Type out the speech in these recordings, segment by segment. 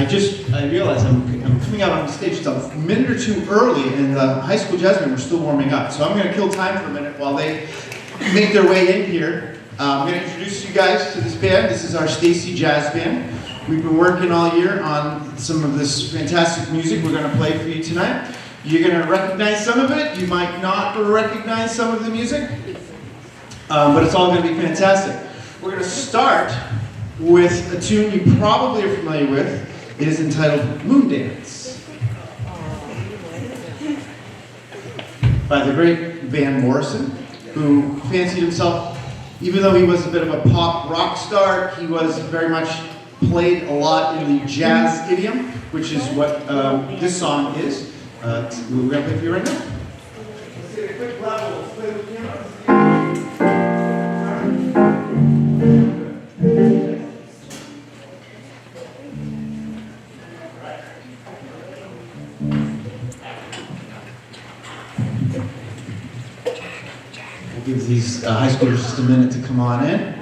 I realized I'm coming out on the stage just a minute or two early, and the high school jazz band were still warming up. So I'm going to kill time for a minute while they make their way in here. I'm going to introduce you guys to this band. This is our Stacy Jazz Band. We've been working all year on some of this fantastic music we're going to play for you tonight. You're going to recognize some of it. You might not recognize some of the music, but it's all going to be fantastic. We're going to start with a tune you probably are familiar with. It is entitled Moon Dance by the great Van Morrison, who fancied himself, even though he was a bit of a pop rock star, he was very much played a lot in the jazz idiom, which is what this song is. We're going to play for you right now. Let's take a quick level. Let's play with the piano. We'll give these high schoolers just a minute to come on in.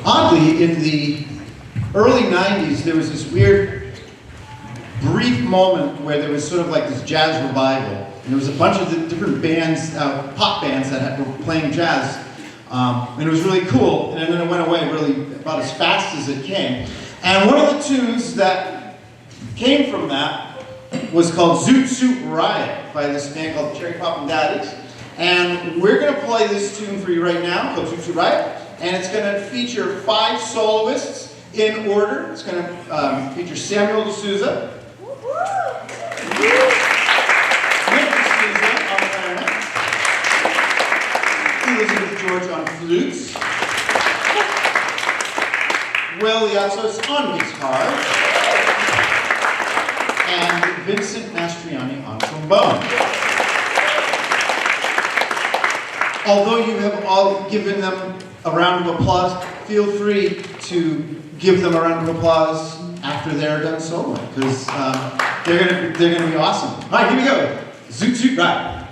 Oddly, in the early 90s, there was this weird, brief moment where there was sort of like this jazz revival. And there was a bunch of different bands, pop bands that were playing jazz. And it was really cool, and then it went away really about as fast as it came. And one of the tunes that came from that was called Zoot, Riot by this band called Cherry Poppin' Daddies. And we're going to play this tune for you right now called Zoot, Riot. And it's going to feature 5 soloists in order. It's going to feature Samuel D'Souza, Nick D'Souza on clarinet, Elizabeth George on flutes, Will Yatzos on guitar, and Vincent Mastriani on trombone. Although you have all given them a round of applause, feel free to give them a round of applause after they're done soloing, because they're gonna be awesome. All right, here we go. Zoot, Riot.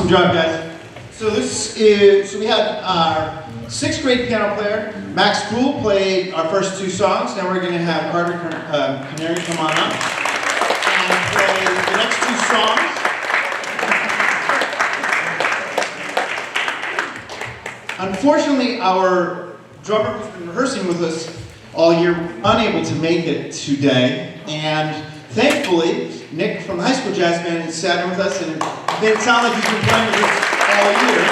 Awesome job, guys. So we had our 6th grade piano player, Max Cool, played our first 2 songs. Now we're going to have Carter Canary come on up and play the next 2 songs. Unfortunately, our drummer who's been rehearsing with us all year was unable to make it today, and thankfully, Nick from the high school jazz band has sat in with us and made it sound like he's been playing with us all year.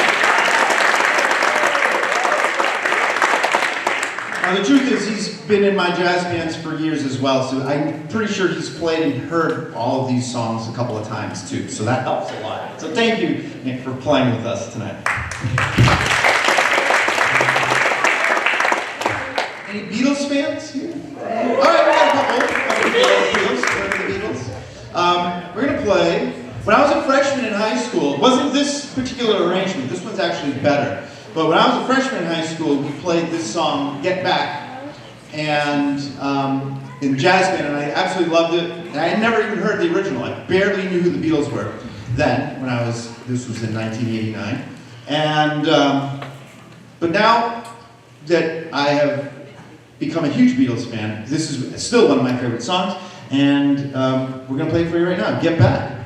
Now the truth is he's been in my jazz bands for years as well, so I'm pretty sure he's played and heard all of these songs a couple of times too, so that helps a lot. So thank you, Nick, for playing with us tonight. Any Beatles fans here? All right, we got a couple. We're going to play. When I was a freshman in high school, it wasn't this particular arrangement. This one's actually better. But when I was a freshman in high school, we played this song, Get Back, and in the jazz band, and I absolutely loved it. And I had never even heard the original. I barely knew who the Beatles were then, this was in 1989. And, but now that I have become a huge Beatles fan, this is still one of my favorite songs, and we're going to play it for you right now, Get Back.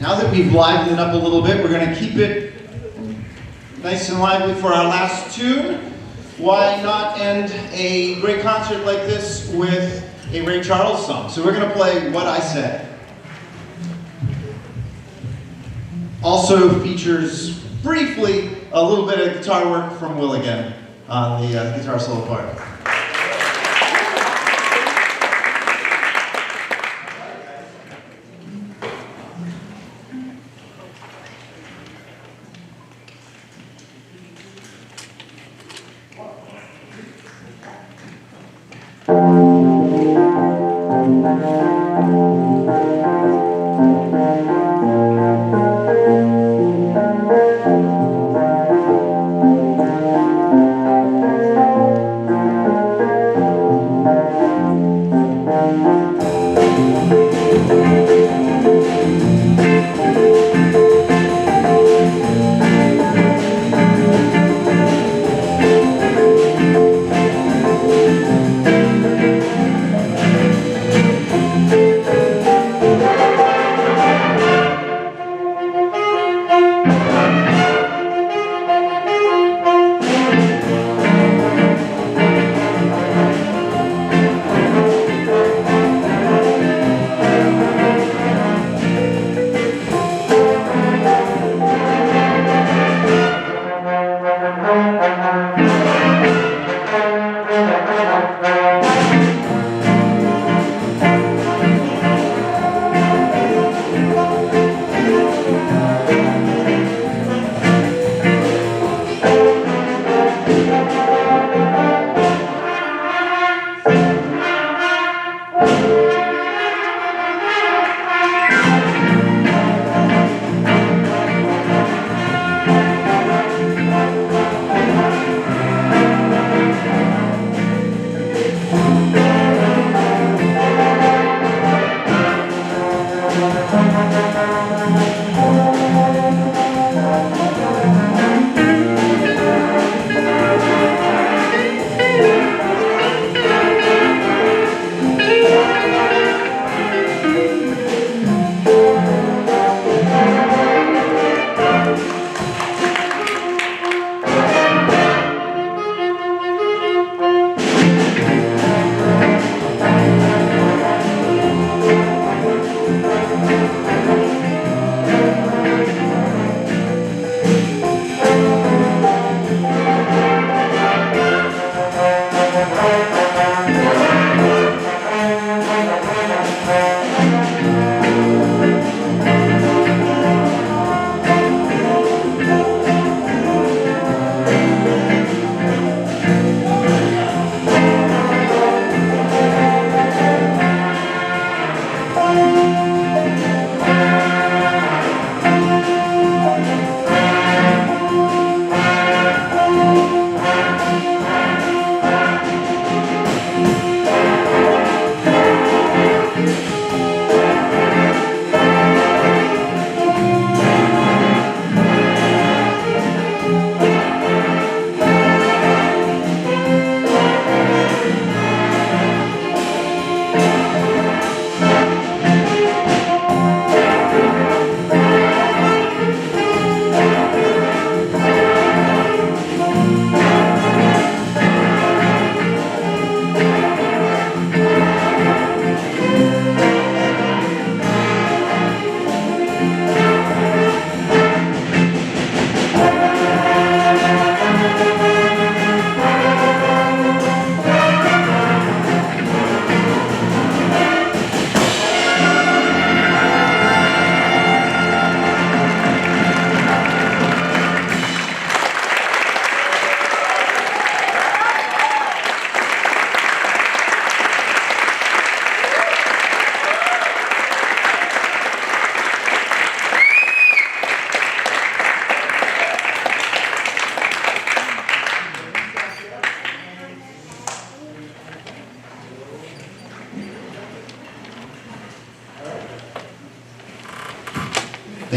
Now that we've livened it up a little bit, we're going to keep it nice and lively for our last tune. Why not end a great concert like this with a Ray Charles song? So we're going to play What I Said. Also features briefly a little bit of guitar work from Will again on the guitar solo part.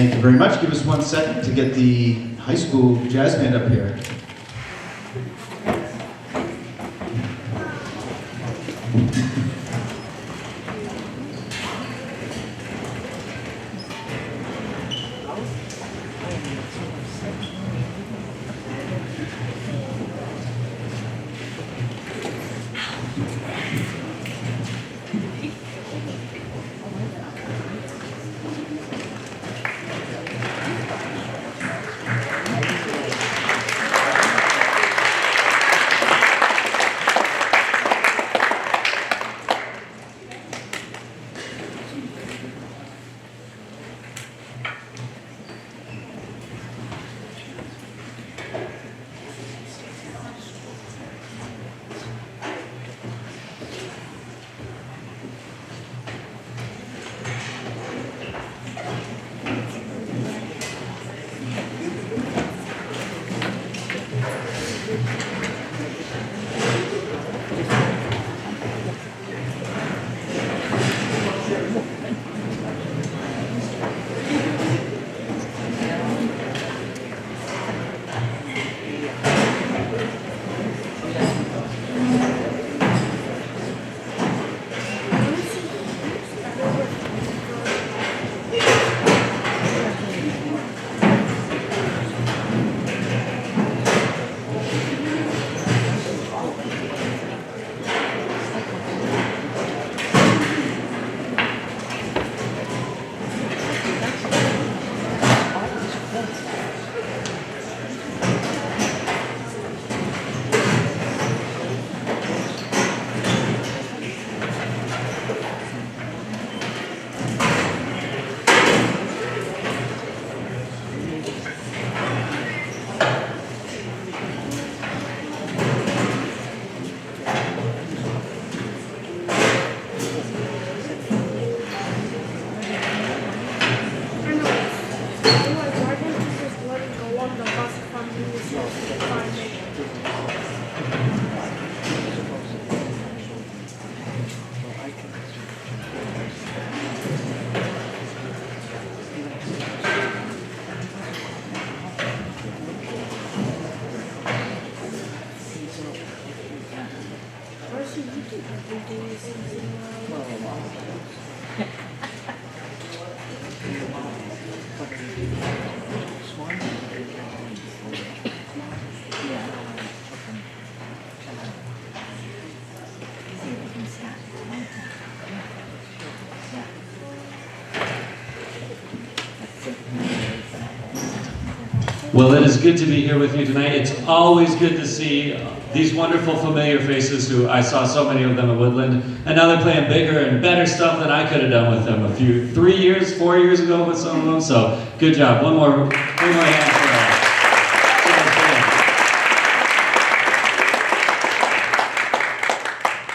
Thank you very much. Give us 1 second to get the high school jazz band up here. Well, it is good to be here with you tonight. It's always good to see these wonderful familiar faces who I saw so many of them at Woodland, and now they're playing bigger and better stuff than I could have done with them 4 years ago with some of them, so good job. One more hand for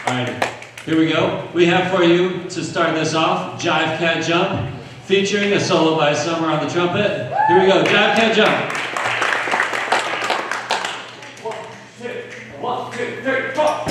all right, here we go. We have for you, to start this off, Jive Cat Jump, featuring a solo by Summer on the trumpet. Here we go, Jive Cat Jump. 1, 2, 3, 4.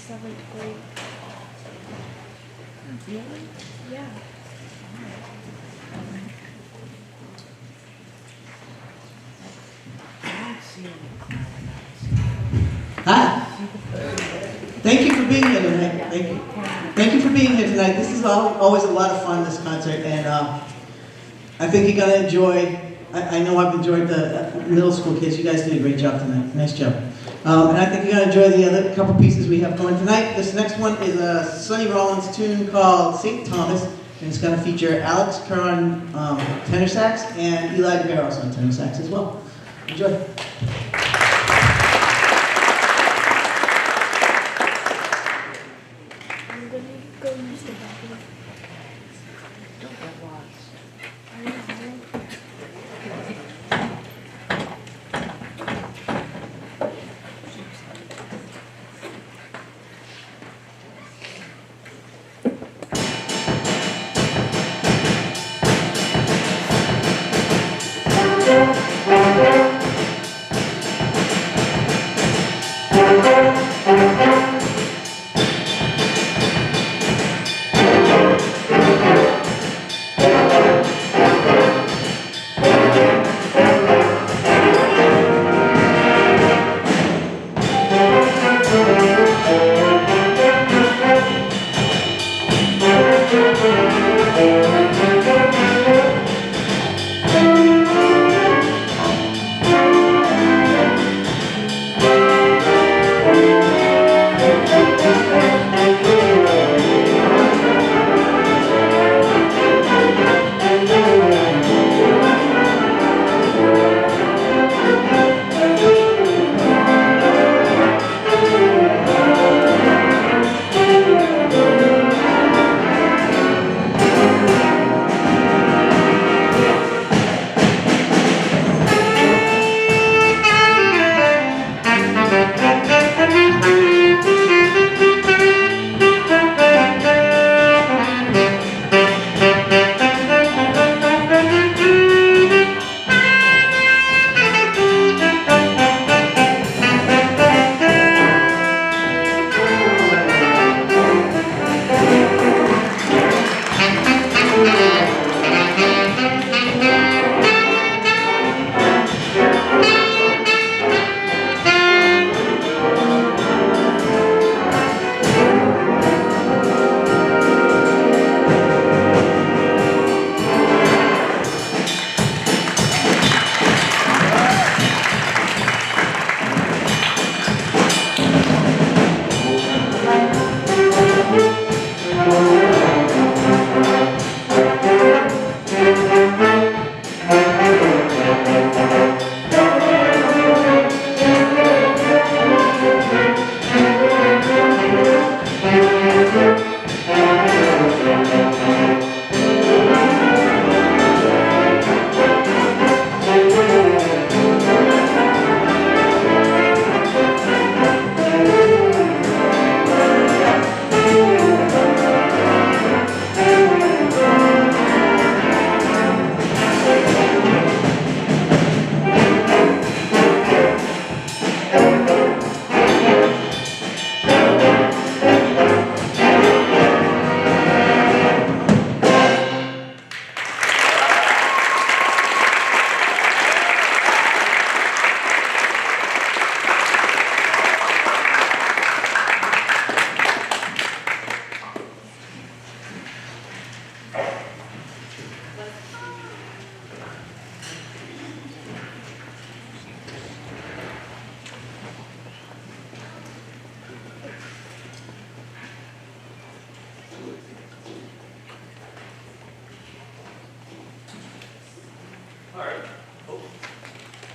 7th grade. Really? Yeah. Hi. Thank you for being here tonight. Thank you. Thank you for being here tonight. This is always a lot of fun, this concert, and I think you're going to enjoy. I know I've enjoyed the middle school kids. You guys did a great job tonight. Nice job. And I think you're going to enjoy the other couple pieces we have going tonight. This next one is a Sonny Rollins tune called St. Thomas, and it's going to feature Alex Kerr on tenor sax and Eli DeBarros on tenor sax as well. Enjoy. I'm gonna go use the bathroom. Don't get lost. I don't know.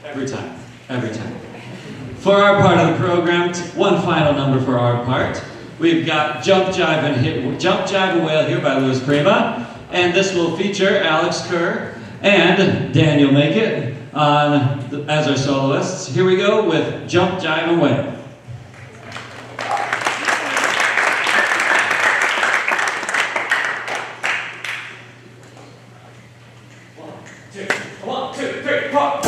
Every time, every time. For our part of the program, one final number for our part. We've got Jump, Jive, and Wail here by Louis Prima, and this will feature Alex Kerr and Daniel Make It as our soloists. Here we go with Jump, Jive, and Wail. One, two, three, four.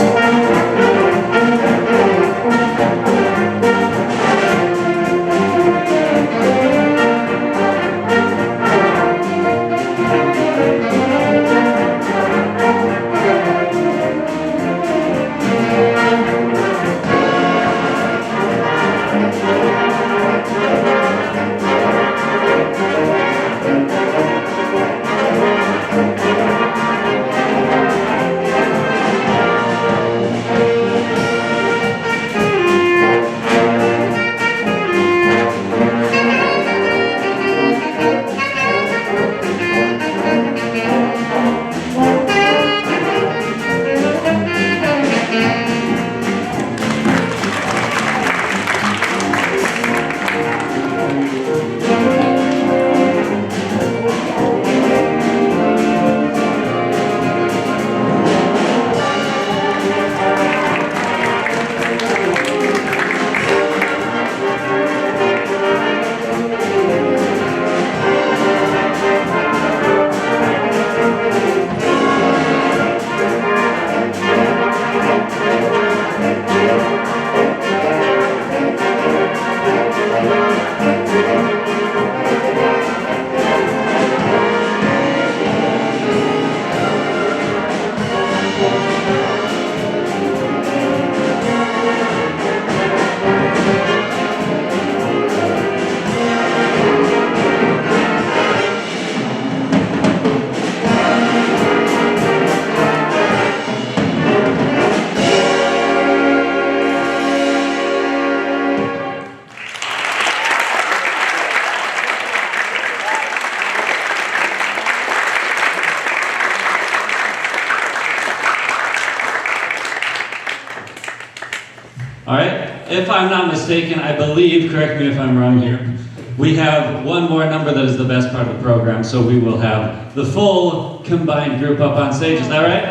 if I'm not mistaken, I believe, correct me if I'm wrong here, we have one more number that is the best part of the program, so we will have the full combined group up on stage. Is that right?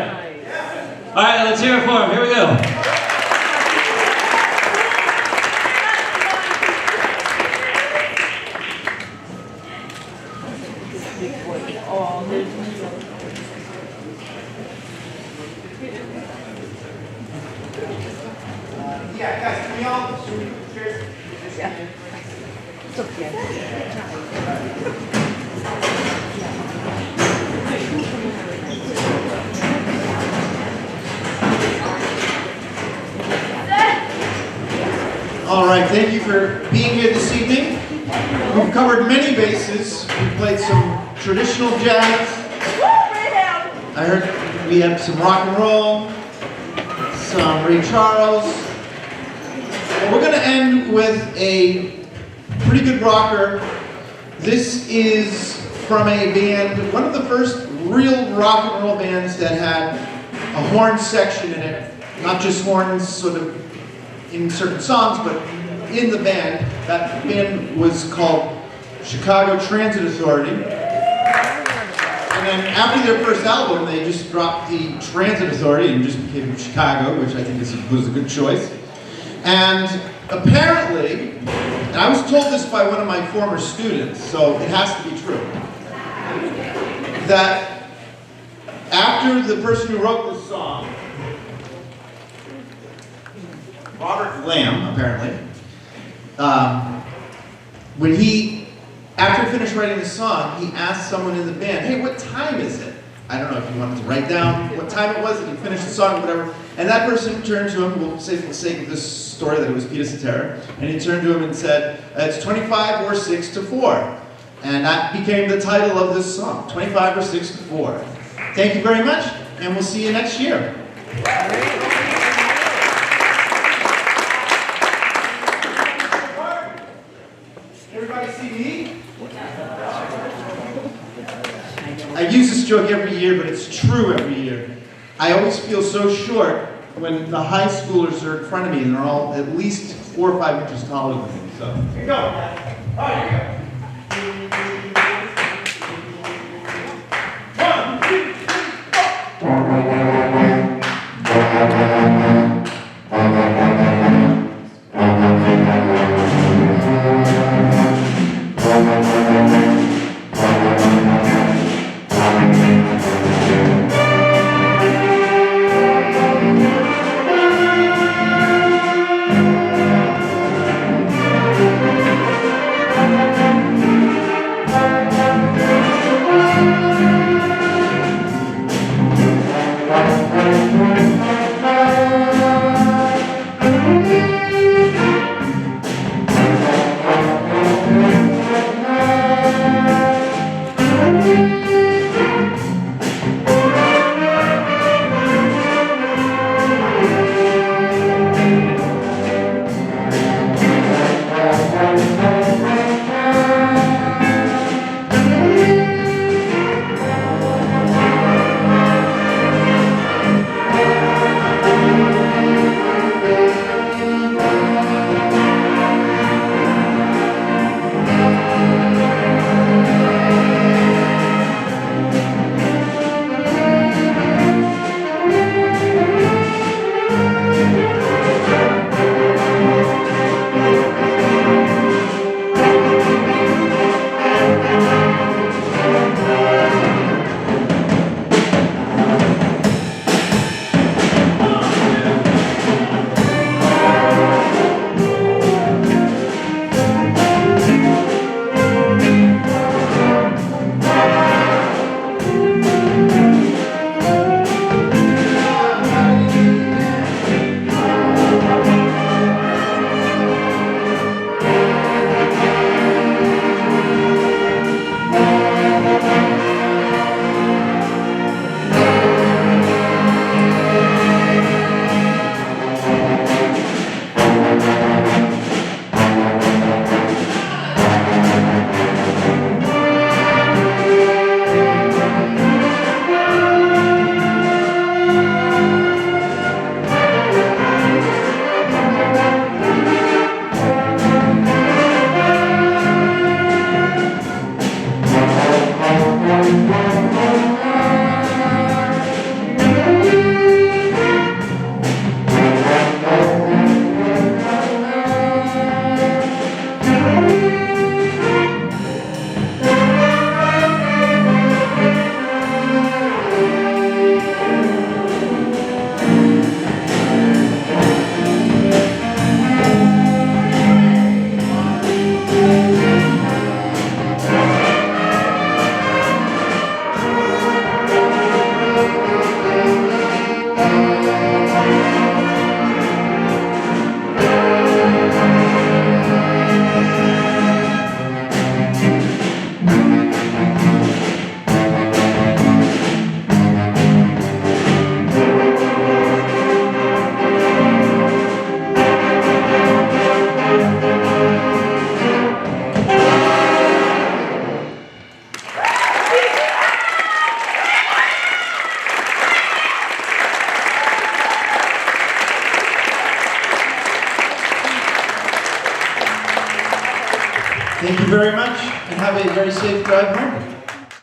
All right, let's hear it for them. Here we go. Yeah, guys, can we all cheers? All right, thank you for being here this evening. We've covered many bases. We've played some traditional jazz. I heard we have some rock and roll, some Ray Charles. Well, we're going to end with a pretty good rocker. This is from a band, one of the first real rock and roll bands that had a horn section in it. Not just horns sort of in certain songs, but in the band. That band was called Chicago Transit Authority. And then after their first album, they just dropped the Transit Authority and just became Chicago, which I think was a good choice. And apparently, and I was told this by one of my former students, so it has to be true, that after the person who wrote this song, Robert Lamb, apparently, after he finished writing the song, he asked someone in the band, hey, what time is it? I don't know if he wanted to write down what time it was, and he finished the song, whatever. And that person turned to him, we'll say for the sake of this story that it was Peter Cetera, and he turned to him and said, it's 25 or 6 to 4. And that became the title of this song, 25 or 6 to 4. Thank you very much, and we'll see you next year. Everybody see me? I use this joke every year, but it's true every year. I always feel so short when the high schoolers are in front of me and they're all at least 4 or 5 inches taller than me. So, here you go. All right, here you go. Thank you. you very much, and have a very safe drive home.